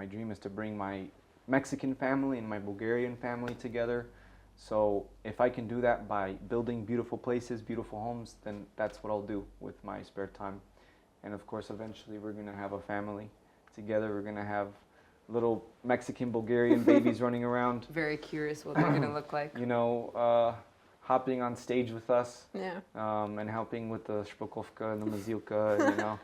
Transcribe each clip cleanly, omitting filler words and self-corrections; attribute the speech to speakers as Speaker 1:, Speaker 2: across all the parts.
Speaker 1: my dream is to bring my Mexican family and my Bulgarian family together. So if I can do that by building beautiful places, beautiful homes, then that's what I'll do with my spare time. And of course, eventually we're going to have a family together. We're going to have little Mexican, Bulgarian babies running around.
Speaker 2: Very curious what they're going to look like.
Speaker 1: You know, hopping on stage with us.
Speaker 2: Yeah.
Speaker 1: And helping with the shpakovka and the muzilka, you know.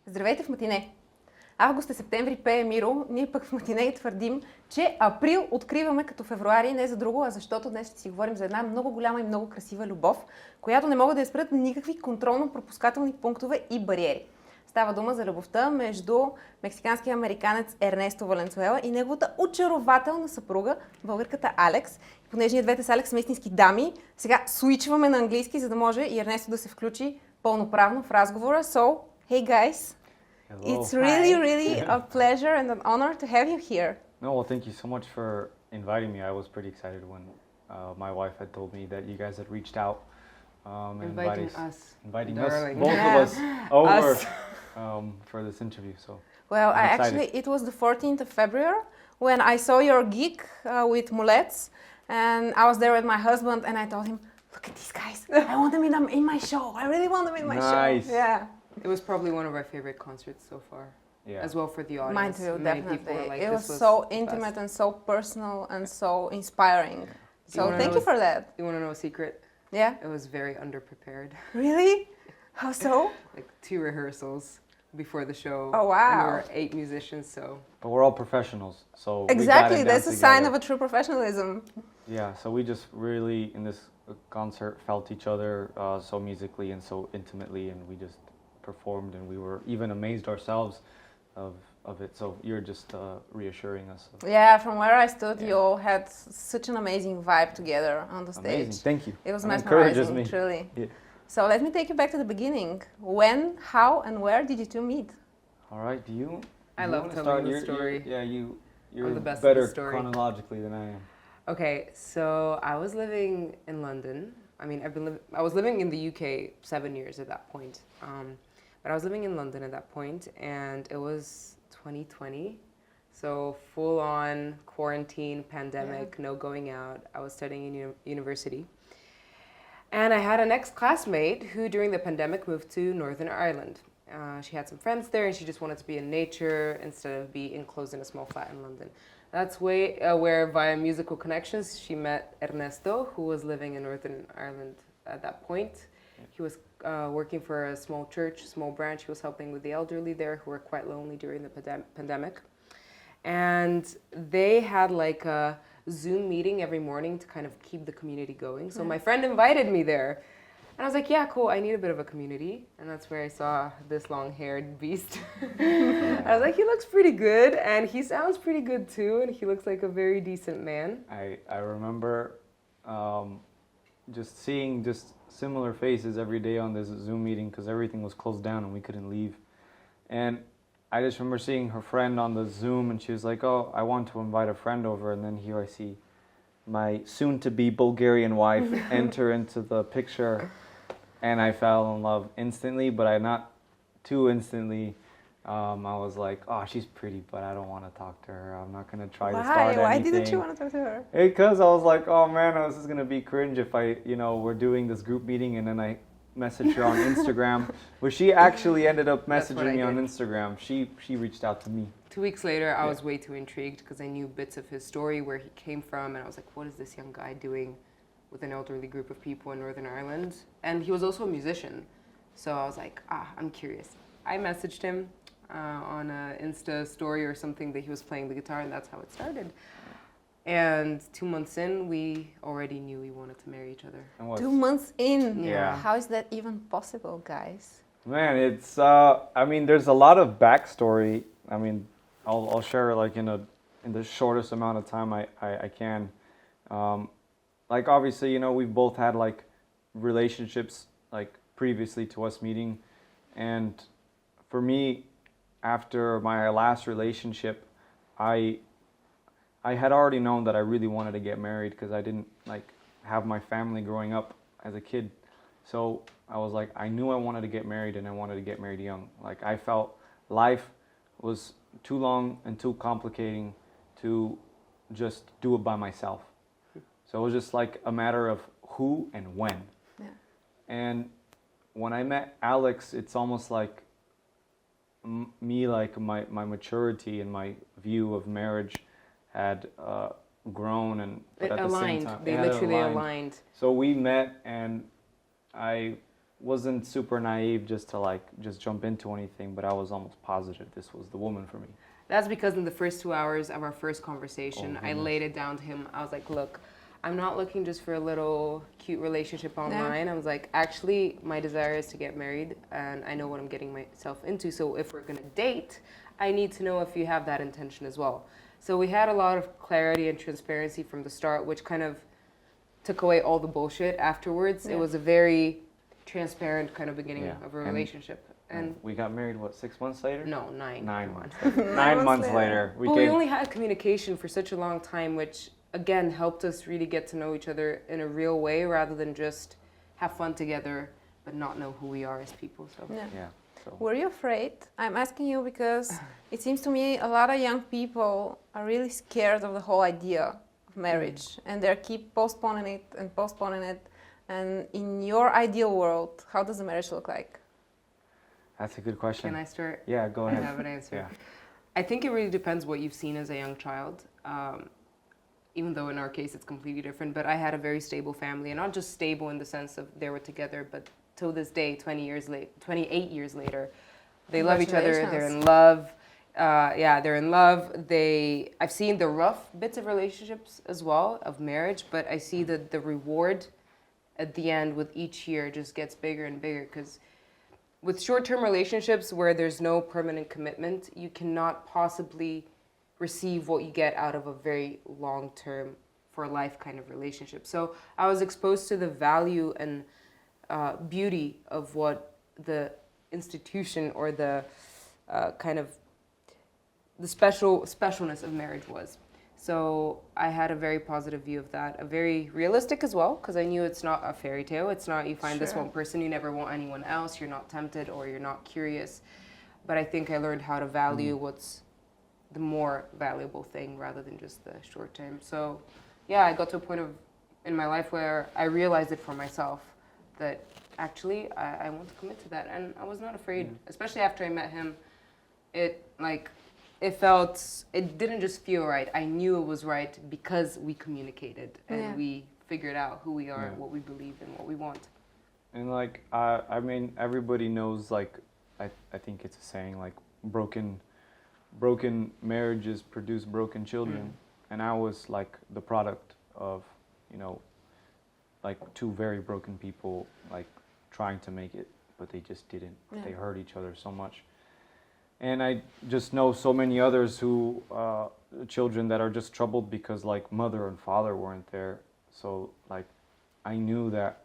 Speaker 3: Здравейте в Матине! Август и септември пее Миро, ние пък в Матине твърдим, че април откриваме като февруари, не за друго, а защото днес ще си говорим за една много голяма и много красива любов, която не могат да я спрат никакви контролно-пропускателни пунктове и бариери. Става дума за любовта между мексиканския американец Ернесто Валенцуела и неговата очарователна съпруга, българката Алекс. И понеже ние двете с Алекс сме истински дами, сега свичваме на английски, за да може и Ернесто да се включи пълноправно в разговора. So, hey guys!
Speaker 1: Hello.
Speaker 3: It's really a pleasure and an honor to have you here.
Speaker 1: No, well, thank you so much for inviting me. I was pretty excited when my wife had told me that you guys had reached out.
Speaker 2: Inviting us,
Speaker 1: both
Speaker 3: Yeah.
Speaker 1: of us over
Speaker 2: Us.
Speaker 1: For this interview. So
Speaker 3: Well,
Speaker 1: I'm excited.
Speaker 3: it was the 14th of February when I saw your gig with Mulets, and I was there with my husband, and I told him, look at these guys, I want them in my show. I really want them in my show.
Speaker 1: Nice.
Speaker 3: Yeah.
Speaker 2: It was probably one of our favorite concerts so far.
Speaker 1: Yeah.
Speaker 2: As well for the audience.
Speaker 3: Mine too,
Speaker 2: Many people
Speaker 3: definitely.
Speaker 2: were like,
Speaker 3: It
Speaker 2: "This
Speaker 3: was so
Speaker 2: the
Speaker 3: intimate
Speaker 2: best."
Speaker 3: and so personal and so inspiring. So
Speaker 2: wanna
Speaker 3: thank
Speaker 2: know
Speaker 3: you for that.
Speaker 2: You want to know a secret?
Speaker 3: Yeah.
Speaker 2: It was very underprepared.
Speaker 3: Really? How so?
Speaker 2: Like 2 rehearsals before the show.
Speaker 3: Oh, wow.
Speaker 2: And we were 8 musicians, so.
Speaker 1: But we're all professionals, so we got
Speaker 3: Exactly,
Speaker 1: it down
Speaker 3: that's a sign
Speaker 1: together.
Speaker 3: of a true professionalism.
Speaker 1: Yeah, so we just really in this concert felt each other so musically and so intimately, and we just performed, and we were even amazed ourselves of it. So you're just reassuring us.
Speaker 3: Yeah, from where I stood,
Speaker 1: Yeah.
Speaker 3: you all had such an amazing vibe together on the stage.
Speaker 1: Amazing, thank you.
Speaker 3: It was
Speaker 1: That encourages
Speaker 3: mesmerizing,
Speaker 1: me.
Speaker 3: truly.
Speaker 1: Yeah.
Speaker 3: So let me take you back to the beginning. When, how, and where did you two meet?
Speaker 1: All right, do you?
Speaker 2: I
Speaker 1: you
Speaker 2: love
Speaker 1: wanna
Speaker 2: telling
Speaker 1: start?
Speaker 2: the
Speaker 1: You're-
Speaker 2: story.
Speaker 1: You're
Speaker 2: the best of the
Speaker 1: better
Speaker 2: story.
Speaker 1: chronologically than I am.
Speaker 2: Okay, so I was living in London. I mean, I was living in the UK 7 years at that point. But I was living in London at that point, and it was 2020. So full-on quarantine, pandemic, no going out. I was studying in university. And I had an ex-classmate who, during the pandemic, moved to Northern Ireland. She had some friends there, and she just wanted to be in nature instead of be enclosed in a small flat in London. That's where, via musical connections, she met Ernesto, who was living in Northern Ireland at that point. He was working for a small church, small branch. He was helping with the elderly there who were quite lonely during the pandemic. And they had like a Zoom meeting every morning to kind of keep the community going. So my friend invited me there. And I was like, yeah, cool, I need a bit of a community. And that's where I saw this long-haired beast. I was like, he looks pretty good, and he sounds pretty good too, and he looks like a very decent man.
Speaker 1: I remember just seeing just similar faces every day on this Zoom meeting because everything was closed down and we couldn't leave. And I just remember seeing her friend on the Zoom, and she was like, oh, I want to invite a friend over. And then here I see my soon-to-be Bulgarian wife enter into the picture. And I fell in love instantly, but not too instantly. I was like, oh, she's pretty, but I don't want to talk to her. I'm not going to try to start anything.
Speaker 3: Why didn't you want to talk to her?
Speaker 1: Because I was like, oh man, this is going to be cringe if we're doing this group meeting and then I messaged her on Instagram, where she actually ended up messaging me on Instagram. She reached out to me.
Speaker 2: 2 weeks later, I was way too intrigued because I knew bits of his story, where he came from, and I was like, what is this young guy doing with an elderly group of people in Northern Ireland? And he was also a musician. So I was like, I'm curious. I messaged him on an Insta story or something that he was playing the guitar, and that's how it started. And 2 months in, we already knew we wanted to marry each other.
Speaker 3: 2 months in?
Speaker 1: Yeah.
Speaker 3: How is that even possible, guys?
Speaker 1: Man, it's, I mean, there's a lot of backstory. I mean, I'll share like in the shortest amount of time I can. Like obviously, we've both had like relationships like previously to us meeting, and for me, after my last relationship, I had already known that I really wanted to get married because I didn't like have my family growing up as a kid. So I was like, I knew I wanted to get married, and I wanted to get married young. Like I felt life was too long and too complicating to just do it by myself. So it was just like a matter of who and when.
Speaker 3: Yeah.
Speaker 1: And when I met Alex, it's almost like me, like my maturity and my view of marriage had grown, and but
Speaker 2: It
Speaker 1: at
Speaker 2: aligned.
Speaker 1: the same time,
Speaker 2: They
Speaker 1: yeah, it
Speaker 2: literally aligned.
Speaker 1: So we met, and I wasn't super naive just to just jump into anything, but I was almost positive this was the woman for me.
Speaker 2: That's because in the first 2 hours of our first conversation,
Speaker 1: Oh,
Speaker 2: I
Speaker 1: goodness.
Speaker 2: laid it down to him. I was like, look, I'm not looking just for a little cute relationship online. I was like, actually, my desire is to get married, and I know what I'm getting myself into. So if we're going to date, I need to know if you have that intention as well. So we had a lot of clarity and transparency from the start, which kind of took away all the bullshit afterwards.
Speaker 3: Yeah.
Speaker 2: It was a very transparent kind of beginning
Speaker 1: Yeah.
Speaker 2: of a
Speaker 1: And-
Speaker 2: relationship. And
Speaker 1: we got married, what, 6 months later?
Speaker 2: no, 9.
Speaker 1: 9
Speaker 2: Come on.
Speaker 1: months. 9 months
Speaker 3: later.
Speaker 1: later.
Speaker 2: But we only had communication for such a long time, which again helped us really get to know each other in a real way rather than just have fun together but not know who we are as people. So
Speaker 3: Yeah.
Speaker 1: Yeah. So
Speaker 3: Were you afraid? I'm asking you because it seems to me a lot of young people are really scared of the whole idea of marriage, and they keep postponing it and postponing it. And in your ideal world, how does the marriage look like?
Speaker 1: that's a good question.
Speaker 2: can I start?
Speaker 1: Yeah, go
Speaker 2: I
Speaker 1: ahead.
Speaker 2: have an answer.
Speaker 1: Yeah.
Speaker 2: I think it really depends what you've seen as a young child. Even though in our case it's completely different, but I had a very stable family, and not just stable in the sense of they were together, but till this day, 28 years later, they love each other. They're in love. They're in love. I've seen the rough bits of relationships as well of marriage, but I see that the reward at the end with each year just gets bigger and bigger, because with short-term relationships where there's no permanent commitment, you cannot possibly receive what you get out of a very long-term, for life kind of relationship. So I was exposed to the value and beauty of what the institution or the kind of the specialness of marriage was. So I had a very positive view of that, a very realistic as well, because I knew it's not a fairy tale. It's not you find this
Speaker 3: Sure.
Speaker 2: one person, you never want anyone else, you're not tempted or you're not curious. But I think I learned how to value what's the more valuable thing rather than just the short term. So yeah, I got to a point in my life where I realized it for myself that actually I want to commit to that, and I was not afraid, especially after I met him. It didn't just feel right. I knew it was right because we communicated and we figured out who we are, what we believe, and what we want.
Speaker 1: And I mean, everybody knows, I think it's a saying, broken marriages produce broken children. And I was the product of, two very broken people, trying to make it, but they just didn't.
Speaker 3: Yeah.
Speaker 1: They hurt each other so much. And I just know so many others who, children that are just troubled because mother and father weren't there. So I knew that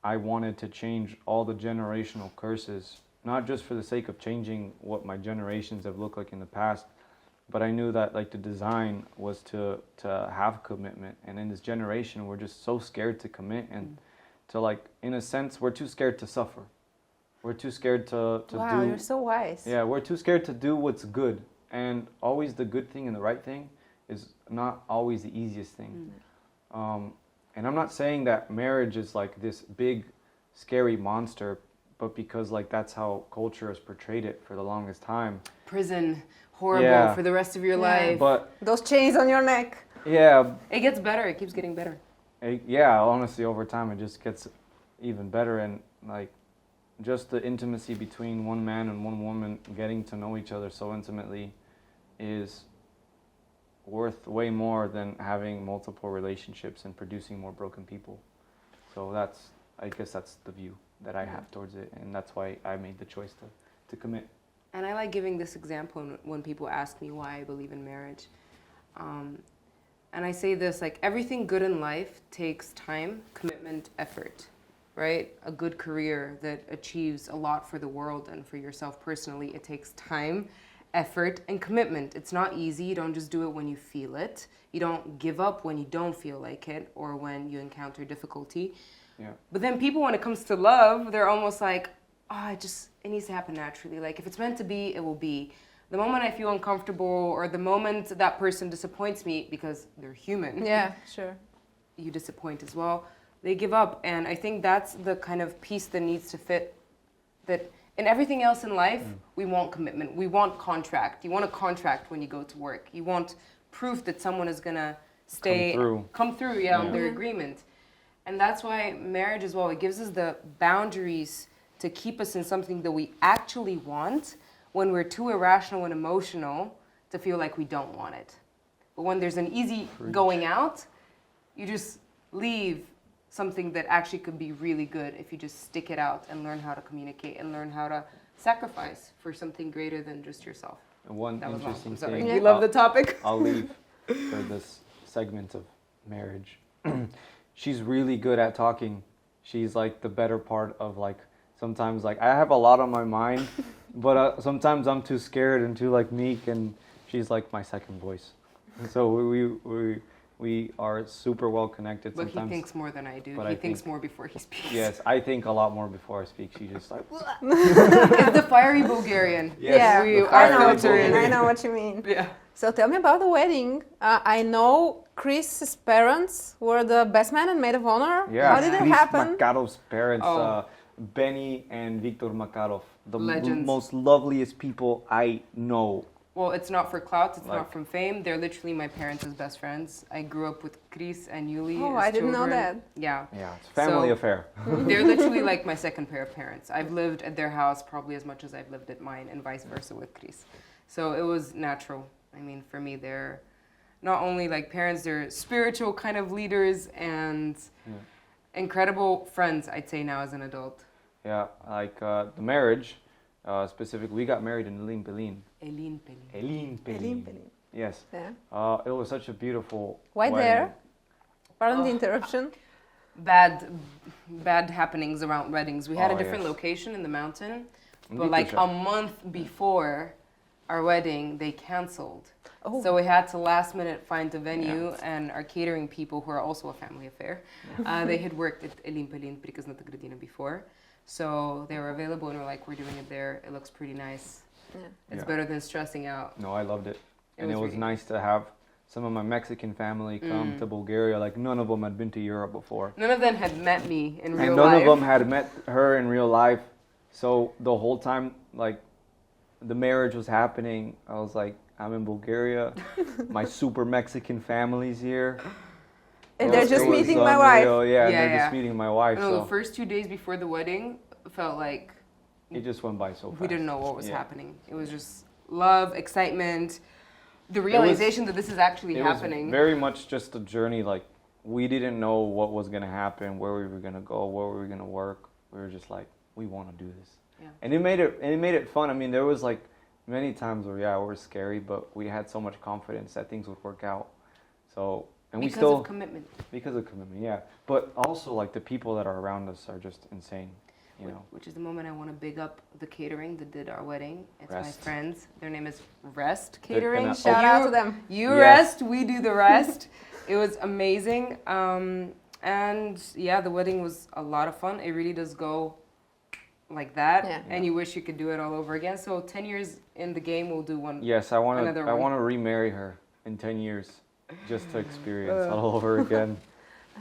Speaker 1: I wanted to change all the generational curses, not just for the sake of changing what my generations have looked like in the past, but I knew that the design was to have commitment. And in this generation, we're just so scared to commit, and to in a sense, we're too scared to suffer. We're too scared to
Speaker 3: Wow,
Speaker 1: do.
Speaker 3: you're so wise.
Speaker 1: Yeah, we're too scared to do what's good, and always the good thing and the right thing is not always the easiest thing. And I'm not saying that marriage is this big, scary monster, but because that's how culture has portrayed it for the longest time.
Speaker 2: Prison, horrible for the rest of your life.
Speaker 1: But
Speaker 3: Those chains on your neck.
Speaker 1: yeah,
Speaker 2: It gets better. It keeps getting better.
Speaker 1: honestly, over time it just gets even better, and just the intimacy between one man and one woman, getting to know each other so intimately, is worth way more than having multiple relationships and producing more broken people. So I guess that's the view that I have towards it, and that's why I made the choice to commit.
Speaker 2: And I like giving this example when people ask me why I believe in marriage. And I say this, everything good in life takes time, commitment, effort, right? A good career that achieves a lot for the world and for yourself personally, it takes time, effort, and commitment. It's not easy. You don't just do it when you feel it. You don't give up when you don't feel like it or when you encounter difficulty.
Speaker 1: Yeah.
Speaker 2: But then people, when it comes to love, they're almost like, oh, it needs to happen naturally. Like, if it's meant to be, it will be. The moment I feel uncomfortable or the moment that person disappoints me, because they're human.
Speaker 3: Yeah, sure.
Speaker 2: You disappoint as well. They give up. And I think that's the kind of piece that needs to fit. That in everything else in life, we want commitment. We want contract. You want a contract when you go to work. You want proof that someone is going to come through on their agreement. And that's why marriage as well, it gives us the boundaries to keep us in something that we actually want when we're too irrational and emotional to feel like we don't want it. But when there's an easy going out, you just leave something that actually could be really good if you just stick it out and learn how to communicate and learn how to sacrifice for something greater than just yourself.
Speaker 1: And one interesting thing.
Speaker 2: We love the topic.
Speaker 1: I'll leave for this segment of marriage. She's really good at talking. She's like the better part of like, sometimes like I have a lot on my mind, but sometimes I'm too scared and too like meek, and she's like my second voice. So we are super well connected.
Speaker 2: But
Speaker 1: sometimes.
Speaker 2: he thinks more than I do.
Speaker 1: But
Speaker 2: He
Speaker 1: I
Speaker 2: thinks
Speaker 1: think-
Speaker 2: more before he speaks.
Speaker 1: Yes, I think a lot more before I speak. She's just like,
Speaker 2: It's the fiery Bulgarian.
Speaker 1: Yes,
Speaker 3: Yeah,
Speaker 1: the
Speaker 3: I
Speaker 1: fiery
Speaker 3: know what you mean.
Speaker 1: Bulgarian.
Speaker 3: I know what you mean.
Speaker 2: Yeah.
Speaker 3: So tell me about the wedding. I know Chris's parents were the best man and maid of honor.
Speaker 1: Yeah,
Speaker 3: How did it
Speaker 1: Chris
Speaker 3: happen?
Speaker 1: Makarov's parents,
Speaker 2: Oh.
Speaker 1: Benny and Viktor Makarov, the
Speaker 2: Legends.
Speaker 1: most loveliest people I know.
Speaker 2: Well, it's not for clout, it's
Speaker 1: Like-
Speaker 2: not from fame. They're literally my parents' best friends. I grew up with Chris and Yuli.
Speaker 3: Oh,
Speaker 2: as
Speaker 3: I didn't know
Speaker 2: children.
Speaker 3: that.
Speaker 2: Yeah.
Speaker 1: Yeah, it's a family
Speaker 2: So-
Speaker 1: affair.
Speaker 2: They're literally like my second pair of parents. I've lived at their house probably as much as I've lived at mine, and vice versa with Chris. So it was natural. I mean, for me, they're not only like parents, they're spiritual kind of leaders and incredible friends, I'd say now as an adult.
Speaker 1: Yeah, like the marriage, specifically, we got married in Elin Pelin.
Speaker 2: Elin Pelin.
Speaker 1: Elin Pelin.
Speaker 3: Elin Pelin.
Speaker 1: Yes.
Speaker 3: Yeah.
Speaker 1: It was such a beautiful
Speaker 3: Why
Speaker 1: wedding.
Speaker 3: there? Pardon the
Speaker 2: Oh.
Speaker 3: interruption.
Speaker 2: Bad happenings around weddings. We had
Speaker 1: Oh,
Speaker 2: a different
Speaker 1: yes.
Speaker 2: location in the mountain,
Speaker 1: In
Speaker 2: but like
Speaker 1: Vitosha.
Speaker 2: a month before our wedding, they canceled.
Speaker 3: Oh.
Speaker 2: So we had to last minute find a venue, and our catering people, who are also a family affair, they had worked at Elin Pelin Приказната градина before. So they were available, and we're like, we're doing it there. It looks pretty nice.
Speaker 3: Yeah.
Speaker 2: It's
Speaker 1: Yeah.
Speaker 2: better than stressing out.
Speaker 1: No, I loved it. And it was
Speaker 2: really
Speaker 1: nice to have some of my Mexican family come to Bulgaria. Like, none of them had been to Europe before.
Speaker 2: None of them had met me in real
Speaker 1: And none
Speaker 2: life.
Speaker 1: of them had met her in real life. So the whole time, like, the marriage was happening, I was like, I'm in Bulgaria. My super Mexican family's here.
Speaker 3: And
Speaker 1: It
Speaker 3: they're
Speaker 1: was-
Speaker 3: just
Speaker 1: it was
Speaker 3: meeting my wife.
Speaker 1: unreal. Yeah,
Speaker 2: Yeah,
Speaker 1: they're
Speaker 2: yeah.
Speaker 1: just meeting my wife.
Speaker 2: No,
Speaker 1: So
Speaker 2: the first 2 days before the wedding felt like
Speaker 1: it just went by so fast.
Speaker 2: we didn't know what was
Speaker 1: Yeah.
Speaker 2: happening. It was just love, excitement, the realization that this is actually
Speaker 1: It
Speaker 2: happening.
Speaker 1: was very much just a journey. Like, we didn't know what was going to happen, where we were going to go, where we were going to work. We were just like, we want to do this.
Speaker 2: Yeah.
Speaker 1: And it made it fun. I mean, there was like many times where, yeah, it was scary, but we had so much confidence that things would work out. So, and
Speaker 2: because
Speaker 1: we still,
Speaker 2: of commitment.
Speaker 1: because of commitment, yeah. But also, like, the people that are around us are just insane, you know.
Speaker 2: Which is the moment I want to big up the catering that did our wedding. It's my
Speaker 1: Rest.
Speaker 2: friends. Their name is Rest
Speaker 1: gonna-
Speaker 2: Catering.
Speaker 1: Oh.
Speaker 3: Shout out to them.
Speaker 2: You
Speaker 1: Yes.
Speaker 2: rest, we do the rest. It was amazing. And yeah, the wedding was a lot of fun. It really does go like that.
Speaker 3: Yeah.
Speaker 2: And you wish you could do it all over again. So 10 years in the game, we'll do one.
Speaker 1: Yes, I
Speaker 2: Another one.
Speaker 1: want to remarry her in 10 years just to experience all over again.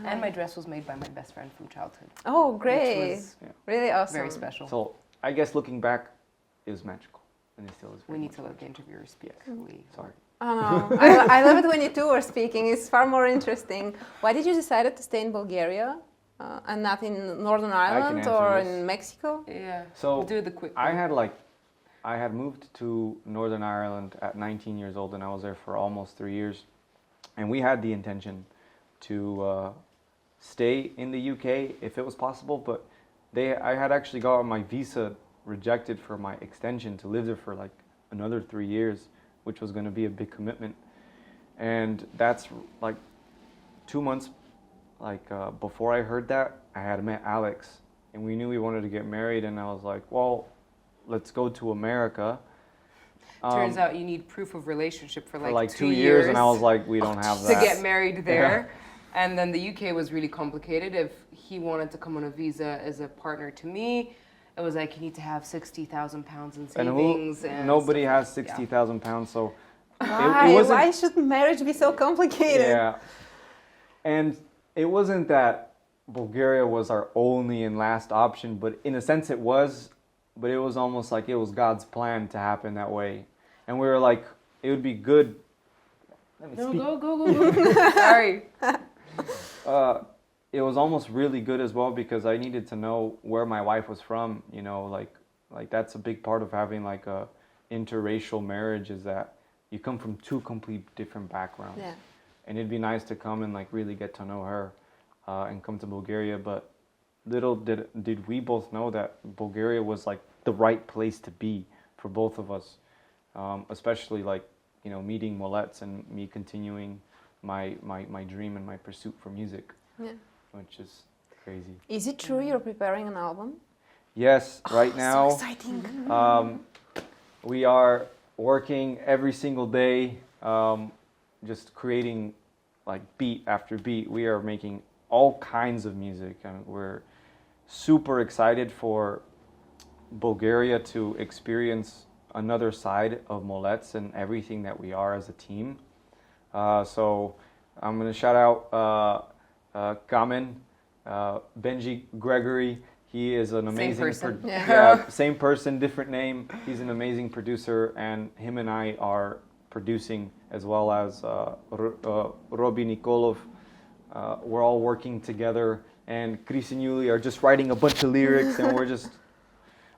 Speaker 2: And my dress was made by my best friend from childhood.
Speaker 3: Oh,
Speaker 2: Which
Speaker 3: great.
Speaker 2: was
Speaker 3: Really awesome.
Speaker 2: very special.
Speaker 1: So I guess looking back, it was magical, and it still is.
Speaker 2: We
Speaker 1: very
Speaker 2: need
Speaker 1: much
Speaker 2: to let the interviewer speak.
Speaker 1: Sorry.
Speaker 3: Oh, no. I love it when you two are speaking. It's far more interesting. Why did you decide to stay in Bulgaria and not in Northern Ireland
Speaker 1: answer
Speaker 3: or
Speaker 1: this.
Speaker 3: in Mexico?
Speaker 2: Yeah.
Speaker 1: So
Speaker 2: do the quick.
Speaker 1: I
Speaker 2: one.
Speaker 1: had moved to Northern Ireland at 19 years old, and I was there for almost 3 years. And we had the intention to stay in the UK if it was possible, but I had actually got my visa rejected for my extension to live there for like another 3 years, which was going to be a big commitment. And that's like 2 months before I heard that, I had met Alex and we knew we wanted to get married, and I was like, well, let's go to America.
Speaker 2: Turns out you need proof of relationship for like
Speaker 1: 2 years, and I was like, we don't have
Speaker 2: to
Speaker 1: that.
Speaker 2: get married there. And then the UK was really complicated. If he wanted to come on a visa as a partner to me, it was like you need to have £60,000 in savings. And
Speaker 1: nobody
Speaker 2: stuff.
Speaker 1: has 60,000 pounds, so
Speaker 3: Why should marriage be so complicated?
Speaker 1: Yeah, and it wasn't that Bulgaria was our only and last option, but in a sense it was. But it was almost like it was God's plan to happen that way, and we were like, it would be good. Let me speak.
Speaker 2: Go. Sorry.
Speaker 1: It was almost really good as well because I needed to know where my wife was from. You know, like that's a big part of having like a interracial marriage is that you come from two complete different backgrounds.
Speaker 3: Yeah.
Speaker 1: And it'd be nice to come and like really get to know her, and come to Bulgaria. But little did we both know that Bulgaria was like the right place to be for both of us, especially like, you know, meeting Molets and me continuing my dream and my pursuit for music, which is crazy.
Speaker 3: Is it true you're preparing an album?
Speaker 1: Yes, right now.
Speaker 3: So exciting.
Speaker 1: We are working every single day, just creating like beat after beat. We are making all kinds of music, and we're super excited for Bulgaria to experience another side of Molets and everything that we are as a team. So I'm going to shout out Kamen, Benji Gregory. He is an amazing same person, different name. He's an amazing producer, and him and I are producing, as well as Robbie Nikolov. We're all working together, and Chris and Yuli are just writing a bunch of lyrics, and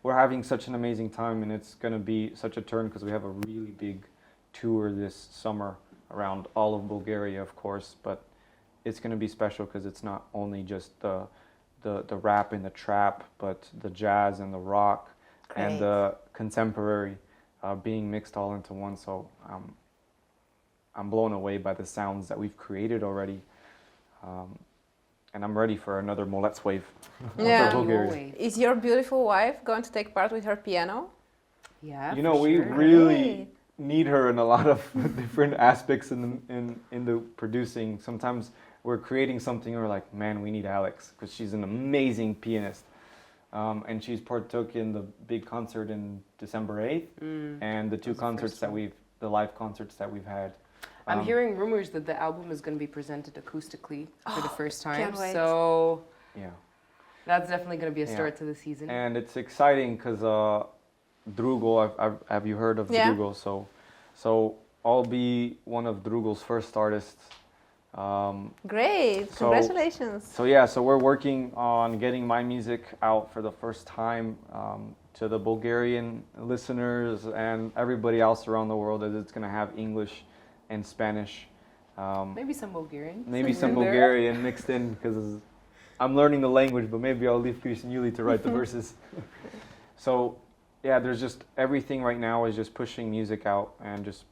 Speaker 1: we're having such an amazing time, and it's going to be such a turn because we have a really big tour this summer around all of Bulgaria, of course, but it's going to be special because it's not only just the rap and the trap, but the jazz and the rock and the contemporary being mixed all into one. So I'm blown away by the sounds that we've created already. And I'm ready for another Molets wave for Bulgaria.
Speaker 3: Is your beautiful wife going to take part with her piano?
Speaker 2: Yeah,
Speaker 1: you know, we really need her in a lot of different aspects in the producing. Sometimes we're creating something and we're like, man, we need Alex because she's an amazing pianist. And she's partook in the big concert in December 8th and the two concerts the live concerts that we've had.
Speaker 2: I'm hearing rumors that the album is going to be presented acoustically for the first time.
Speaker 3: Can't wait.
Speaker 2: So
Speaker 1: yeah,
Speaker 2: that's definitely going to be a start to the season.
Speaker 1: And it's exciting because Drugo, have you heard of Drugo? So I'll be one of Drugo's first artists.
Speaker 3: Great, congratulations.
Speaker 1: So we're working on getting my music out for the first time to the Bulgarian listeners and everybody else around the world, as it's going to have English and Spanish.
Speaker 2: Maybe some Bulgarian.
Speaker 1: Maybe some Bulgarian mixed in because I'm learning the language, but maybe I'll leave Chris and Yuli to write the verses. So yeah, there's just everything right now is just pushing music out and just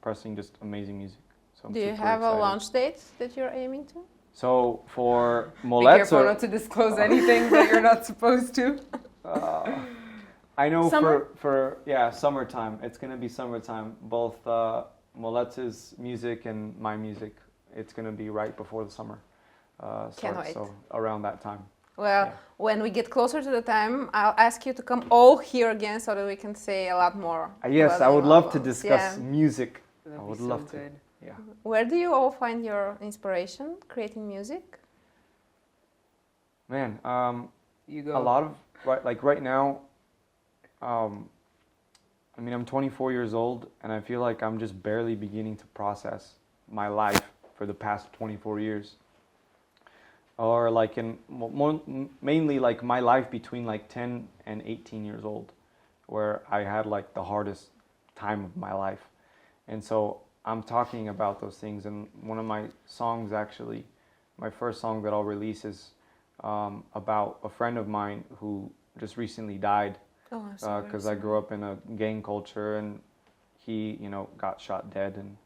Speaker 1: pressing just amazing music. So
Speaker 3: do you have a launch date that you're aiming to?
Speaker 1: So for Molets,
Speaker 2: be careful not to disclose anything that you're not supposed to.
Speaker 1: I know for summertime. It's gonna be summertime. Both Molets' music and my music. It's gonna be right before the summer.
Speaker 3: Can't wait.
Speaker 1: So around that time.
Speaker 3: Well, when we get closer to the time, I'll ask you to come all here again so that we can say a lot more.
Speaker 1: Yes, I would love to discuss music.
Speaker 2: I would love to.
Speaker 1: Yeah.
Speaker 3: Where do you all find your inspiration creating music?
Speaker 1: Man,
Speaker 2: you go.
Speaker 1: a lot of right now. I mean, I'm 24 years old, and I feel like I'm just barely beginning to process my life for the past 24 years. Or like mainly like my life between like 10 and 18 years old, where I had like the hardest time of my life. And so I'm talking about those things, and one of my songs, actually, my first song that I'll release is about a friend of mine who just recently died because I grew up in a gang culture, and he, got shot dead, and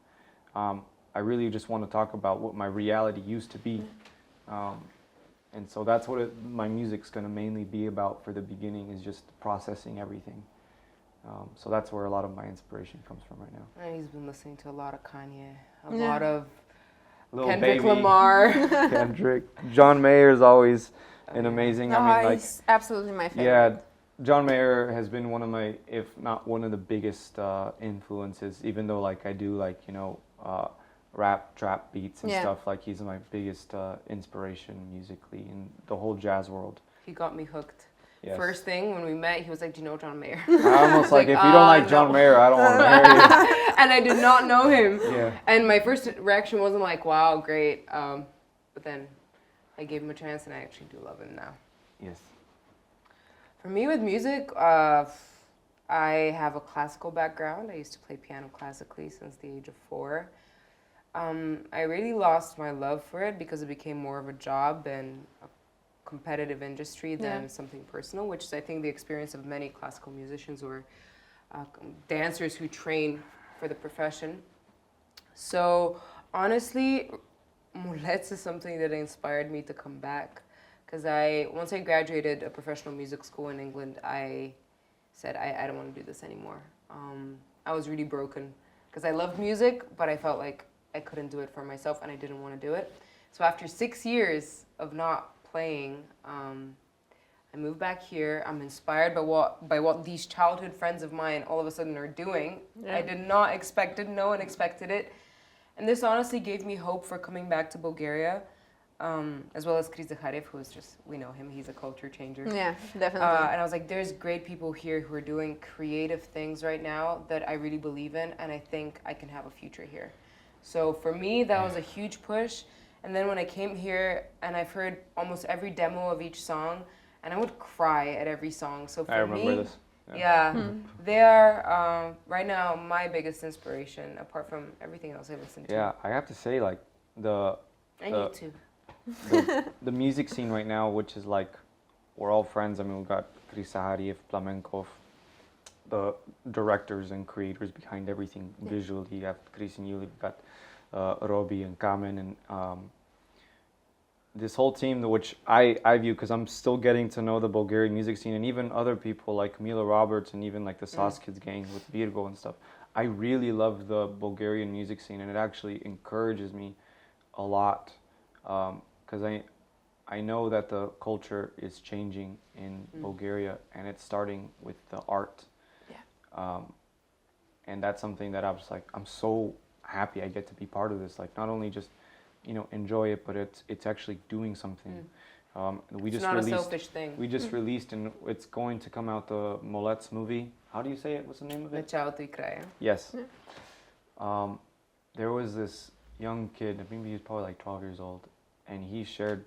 Speaker 1: I really just want to talk about what my reality used to be, and so that's what my music's going to mainly be about for the beginning, is just processing everything. So that's where a lot of my inspiration comes from right now.
Speaker 2: And he's been listening to a lot of Kanye, a
Speaker 3: Yeah.
Speaker 2: lot of
Speaker 1: Lil
Speaker 2: Kendrick
Speaker 1: Baby,
Speaker 2: Lamar.
Speaker 1: Kendrick. John Mayer is always an amazing.
Speaker 3: No,
Speaker 1: I mean, like,
Speaker 3: he's absolutely my favorite.
Speaker 1: yeah, John Mayer has been one of my, if not one of the biggest influences. Even though like I do like rap, trap beats and
Speaker 3: Yeah.
Speaker 1: stuff. Like he's my biggest inspiration musically in the whole jazz world.
Speaker 2: He got me hooked.
Speaker 1: Yes.
Speaker 2: First thing when we met, he was like, "Do you know John Mayer?"
Speaker 1: I almost like, if you don't like John
Speaker 2: no.
Speaker 1: Mayer, I don't want to marry you.
Speaker 2: And I did not know him.
Speaker 1: Yeah.
Speaker 2: And my first reaction wasn't like, "Wow, great," but then I gave him a chance, and I actually do love him now.
Speaker 1: Yes.
Speaker 2: For me with music, I have a classical background. I used to play piano classically since the age of 4. I really lost my love for it because it became more of a job and a competitive industry than
Speaker 3: Yeah.
Speaker 2: something personal, which is I think the experience of many classical musicians or dancers who train for the profession. So honestly, Mulets is something that inspired me to come back. Because once I graduated a professional music school in England, I said, I don't want to do this anymore. I was really broken because I loved music, but I felt like I couldn't do it for myself and I didn't want to do it. So after 6 years of not playing, I moved back here. I'm inspired by what these childhood friends of mine all of a sudden are doing.
Speaker 3: Yeah.
Speaker 2: I did not expect it. No one expected it. And this honestly gave me hope for coming back to Bulgaria. As well as Chris Zakhariev, who is just, we know him, he's a culture changer.
Speaker 3: Yeah, definitely.
Speaker 2: And I was like, there's great people here who are doing creative things right now that I really believe in, and I think I can have a future here. So for me, that was a huge push. And then when I came here, and I've heard almost every demo of each song, and I would cry at every song. So for
Speaker 1: I remember
Speaker 2: me,
Speaker 1: this.
Speaker 2: yeah, they are right now my biggest inspiration, apart from everything else I listen to.
Speaker 1: Yeah, I have to say, like,
Speaker 2: I need to.
Speaker 1: the music scene right now, which is like, we're all friends. I mean, we've got Chris Zakhariev, Flamenkov, the directors and creators behind everything visually. You have Chris and Yuli, we've got Robbie and Kamen, and this whole team, which I view, because I'm still getting to know the Bulgarian music scene, and even other people like Mila Roberts and even like the Sauce Kids gang with Virgo and stuff. I really love the Bulgarian music scene, and it actually encourages me a lot. Because I know that the culture is changing in Bulgaria, and it's starting with the art. Yeah. And that's something that I was like, I'm so happy I get to be part of this. Like, not only just, enjoy it, but it's actually doing something.
Speaker 2: It's not a selfish thing.
Speaker 1: We just released, and it's going to come out, the Mulets movie. How do you say it? What's the name of it?
Speaker 2: Началото и края.
Speaker 1: Yes. There was this young kid, maybe he was probably like 12 years old, and he shared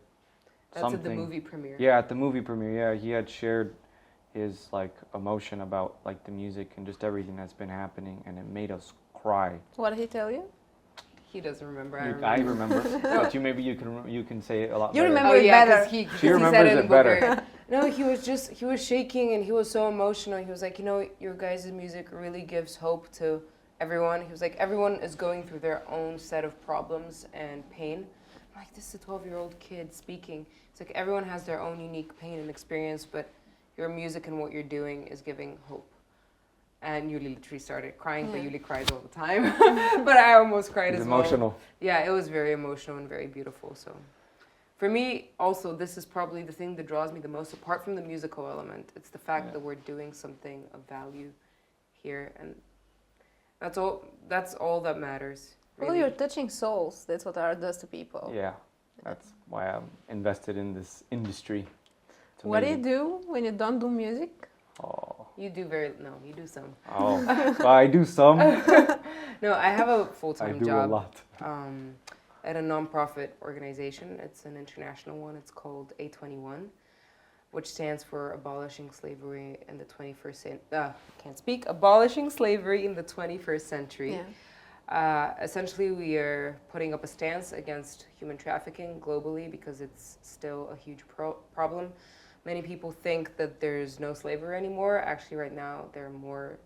Speaker 1: something.
Speaker 2: That's at the movie premiere.
Speaker 1: Yeah, at the movie premiere, yeah. He had shared his, like, emotion about, like, the music and just everything that's been happening, and it made us cry.
Speaker 3: What did he tell you?
Speaker 2: He doesn't remember.
Speaker 1: I remember. But you can say it a lot
Speaker 3: You
Speaker 1: better.
Speaker 3: remember it better.
Speaker 2: He
Speaker 1: She
Speaker 2: said
Speaker 1: remembers
Speaker 2: it
Speaker 1: it
Speaker 2: in
Speaker 1: better.
Speaker 2: Bulgarian. No, he was shaking and he was so emotional. He was like, your guys' music really gives hope to everyone. He was like, everyone is going through their own set of problems and pain. I'm like, this is a 12-year-old kid speaking. It's like everyone has their own unique pain and experience, but your music and what you're doing is giving hope. And Yuli literally started crying, but Yuli cries all the time. But I almost cried
Speaker 1: It's
Speaker 2: as well.
Speaker 1: emotional.
Speaker 2: Yeah, it was very emotional and very beautiful. So for me, also, this is probably the thing that draws me the most, apart from the musical element. It's the fact that we're doing something of value here. And that's all that matters.
Speaker 3: Well, you're touching souls. That's what art does to people.
Speaker 1: Yeah, that's why I'm invested in this industry. It's
Speaker 3: What do you
Speaker 1: amazing.
Speaker 3: do when you don't do music?
Speaker 1: Oh.
Speaker 2: You do some.
Speaker 1: Oh, well, I do some.
Speaker 2: No, I have a
Speaker 1: I
Speaker 2: full-time
Speaker 1: do
Speaker 2: job
Speaker 1: a lot.
Speaker 2: At a non-profit organization. It's an international one. It's called A21, which stands for Abolishing Slavery in the 21st century. Abolishing Slavery in the 21st century.
Speaker 3: Yeah.
Speaker 2: Essentially, we are putting up a stance against human trafficking globally because it's still a huge problem. Many people think that there's no slavery anymore. Actually, right now, there are more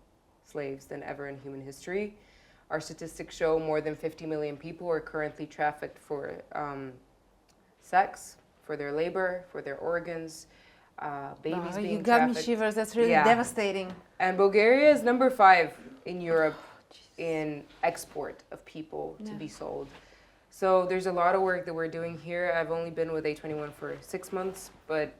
Speaker 2: slaves than ever in human history. Our statistics show more than 50 million people are currently trafficked for sex, for their labor, for their organs, babies being
Speaker 3: You got me
Speaker 2: trafficked.
Speaker 3: shivers. That's really
Speaker 2: Yeah.
Speaker 3: devastating.
Speaker 2: And Bulgaria is number 5 in Europe in export of people to be sold. So there's a lot of work that we're doing here. I've only been with A21 for 6 months, but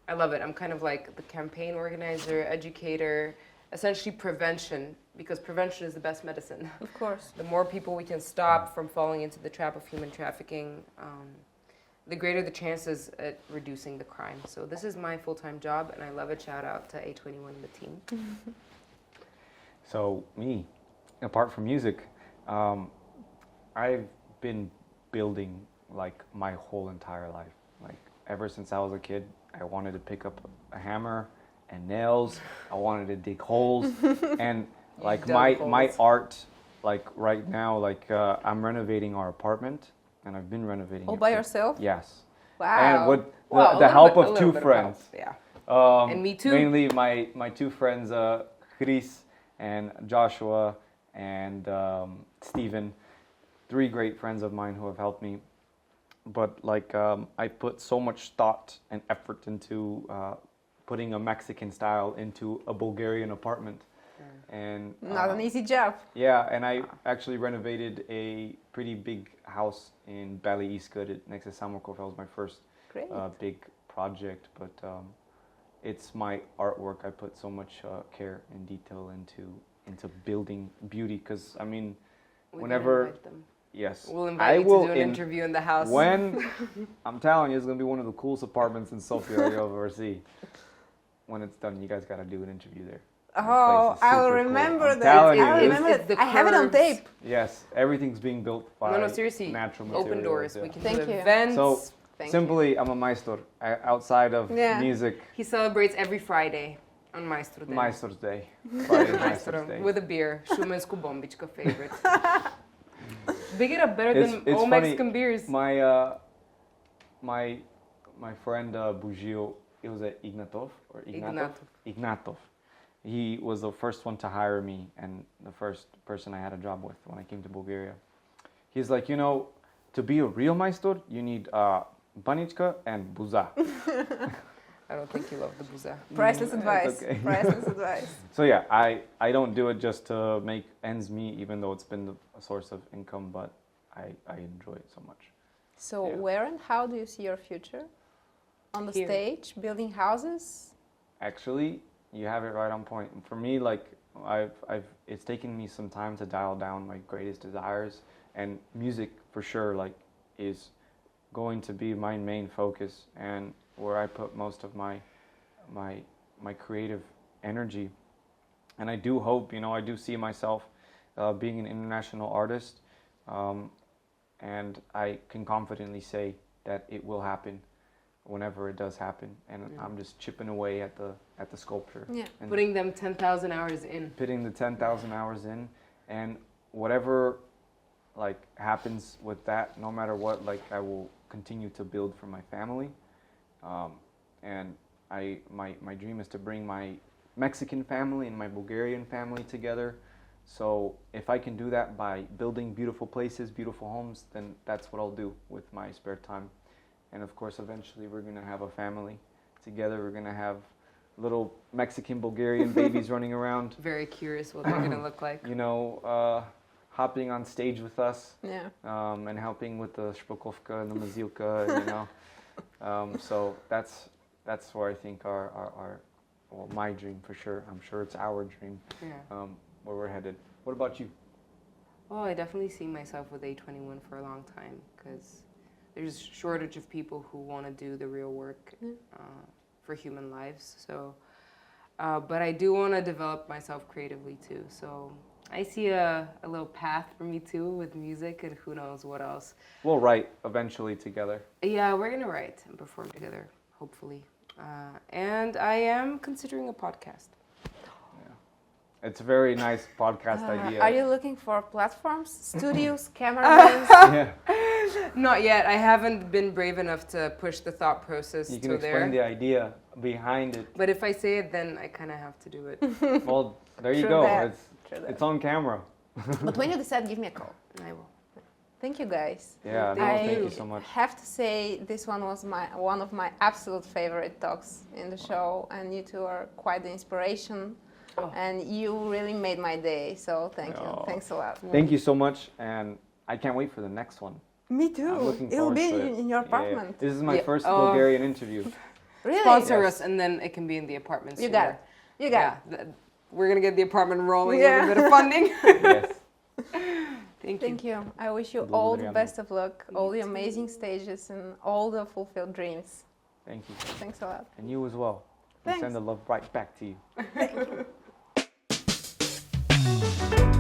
Speaker 2: I love it. I'm kind of like the campaign organizer, educator, essentially prevention, because prevention is the best medicine.
Speaker 3: Of course.
Speaker 2: The more people we can stop from falling into the trap of human trafficking, the greater the chances at reducing the crime. So this is my full-time job, and I love it. Shout out to A21 and the team.
Speaker 1: So me, apart from music, I've been building like my whole entire life. Like ever since I was a kid, I wanted to pick up a hammer and nails. I wanted to dig holes, and like my art, like right now, like I'm renovating our apartment, and I've been renovating.
Speaker 3: All
Speaker 1: it
Speaker 3: by
Speaker 1: for-
Speaker 3: yourself?
Speaker 1: Yes.
Speaker 3: Wow.
Speaker 1: And with
Speaker 2: Wow,
Speaker 1: the
Speaker 2: a
Speaker 1: help
Speaker 2: little
Speaker 1: of
Speaker 2: bit- a little
Speaker 1: two
Speaker 2: bit of
Speaker 1: friends.
Speaker 2: help, yeah. And me too.
Speaker 1: Mainly my two friends, Chris and Joshua and Steven, 3 great friends of mine who have helped me. But like I put so much thought and effort into putting a Mexican style into a Bulgarian apartment. And
Speaker 3: Not an easy job.
Speaker 1: yeah, and I actually renovated a pretty big house in Bali Iskut next to Samokov. That was my first
Speaker 3: Great.
Speaker 1: big project, but it's my artwork. I put so much care and detail into building beauty, because I mean,
Speaker 2: We can
Speaker 1: whenever
Speaker 2: invite them.
Speaker 1: yes,
Speaker 2: We'll
Speaker 1: I
Speaker 2: invite you
Speaker 1: will
Speaker 2: to do an interview in the house.
Speaker 1: when I'm telling you, it's gonna be one of the coolest apartments in Sofia you'll ever see. When it's done, you guys gotta do an interview there. That
Speaker 3: Oh,
Speaker 1: place is
Speaker 3: I will
Speaker 1: super cool.
Speaker 3: remember
Speaker 1: I'm
Speaker 3: that.
Speaker 1: telling
Speaker 3: I
Speaker 1: you,
Speaker 3: will
Speaker 1: it's-
Speaker 3: remember
Speaker 2: it's the
Speaker 3: it. I have it on
Speaker 2: curves.
Speaker 3: tape.
Speaker 1: Yes, everything's being built by
Speaker 2: No, seriously.
Speaker 1: natural materials.
Speaker 2: Open doors.
Speaker 1: yeah.
Speaker 2: We can
Speaker 3: Thank
Speaker 2: do
Speaker 3: you.
Speaker 2: events.
Speaker 1: So
Speaker 3: Thank
Speaker 1: simply, I'm a maestor. Outside of
Speaker 3: Yeah.
Speaker 1: music,
Speaker 2: He celebrates every Friday on Maestro Day.
Speaker 1: Maestor's Day. Friday is
Speaker 2: Maestro
Speaker 1: Maestor's Day.
Speaker 2: with a beer. Shumensku Bombička favorite. Big it up better
Speaker 1: It's-
Speaker 2: than
Speaker 1: it's
Speaker 2: all
Speaker 1: funny.
Speaker 2: Mexican beers.
Speaker 1: My friend Bugio, it was Ignatov or Ignatov. Ignatov. He was the first one to hire me and the first person I had a job with when I came to Bulgaria. He's like, you know, to be a real maestor, you need banichka and buza.
Speaker 2: I don't think you love the buza.
Speaker 3: Priceless
Speaker 1: It's
Speaker 3: advice.
Speaker 1: okay.
Speaker 3: Priceless advice.
Speaker 1: So yeah, I don't do it just to make ends meet, even though it's been a source of income, but I enjoy it so much.
Speaker 3: So
Speaker 1: Yeah.
Speaker 3: where and how do you see your future? On the
Speaker 2: Here.
Speaker 3: stage, building houses?
Speaker 1: Actually, you have it right on point. For me, like it's taken me some time to dial down my greatest desires, and music for sure, like, is going to be my main focus and where I put most of my creative energy. And I do hope, you know, I do see myself being an international artist, and I can confidently say that it will happen whenever it does happen, and I'm just chipping away at the sculpture.
Speaker 3: Yeah.
Speaker 1: And
Speaker 2: Putting them 10,000 hours in.
Speaker 1: putting the 10,000 hours in, and whatever like happens with that, no matter what, like I will continue to build for my family, and my dream is to bring my Mexican family and my Bulgarian family together. So if I can do that by building beautiful places, beautiful homes, then that's what I'll do with my spare time. And of course, eventually we're going to have a family together. We're going to have little Mexican Bulgarian babies running around,
Speaker 2: Very curious what they're going to look like.
Speaker 1: you know, hopping on stage with us,
Speaker 3: Yeah.
Speaker 1: and helping with the shpokovka and the mazilka, you know. So that's where I think our well, my dream for sure. I'm sure it's our dream,
Speaker 2: Yeah.
Speaker 1: where we're headed. What about you?
Speaker 2: Oh, I definitely see myself with A21 for a long time because there's a shortage of people who want to do the real work for human lives. So, but I do want to develop myself creatively too. So I see a little path for me too with music, and who knows what else.
Speaker 1: We'll write eventually together.
Speaker 2: Yeah, we're going to write and perform together, hopefully. And I am considering a podcast.
Speaker 1: It's a very nice podcast idea.
Speaker 3: Are you looking for platforms, studios, cameramen?
Speaker 1: Yeah.
Speaker 2: Not yet. I haven't been brave enough to push the thought process
Speaker 1: You can
Speaker 2: to
Speaker 1: explain
Speaker 2: there.
Speaker 1: the idea behind it.
Speaker 2: But if I say it, then I kind of have to do it.
Speaker 1: Well, there you
Speaker 3: True
Speaker 1: go.
Speaker 3: that.
Speaker 1: It's
Speaker 3: True that.
Speaker 1: it's on camera.
Speaker 3: But when you decide, give me a call.
Speaker 2: I will.
Speaker 3: Thank you guys.
Speaker 1: Yeah, no, thank you so much.
Speaker 3: I have to say this one was one of my absolute favorite talks in the show, and you two are quite the inspiration.
Speaker 2: Oh.
Speaker 3: And you really made my day, so thank you.
Speaker 1: Oh.
Speaker 3: Thanks a lot.
Speaker 1: Thank you so much, and I can't wait for the next one.
Speaker 3: Me
Speaker 1: I'm
Speaker 3: too.
Speaker 1: looking
Speaker 3: It'll
Speaker 1: forward
Speaker 3: be
Speaker 1: to it.
Speaker 3: in your
Speaker 1: Yeah,
Speaker 3: apartment.
Speaker 1: This is my
Speaker 2: Yeah.
Speaker 1: first
Speaker 2: Oh.
Speaker 1: Bulgarian interview.
Speaker 3: Really?
Speaker 2: Sponsor
Speaker 1: Yes.
Speaker 2: us, and then it can be in the apartment.
Speaker 3: You got it. You got it.
Speaker 2: We're gonna get the apartment rolling
Speaker 3: Yeah.
Speaker 2: with a bit of funding.
Speaker 1: Yes.
Speaker 2: Thank you.
Speaker 3: Thank you. I wish you all the best of luck, all the amazing stages, and all the fulfilled dreams.
Speaker 1: Thank you.
Speaker 3: Thanks a lot.
Speaker 1: And you as well. We
Speaker 3: Thanks.
Speaker 1: send the love right back to you.
Speaker 3: Thank you.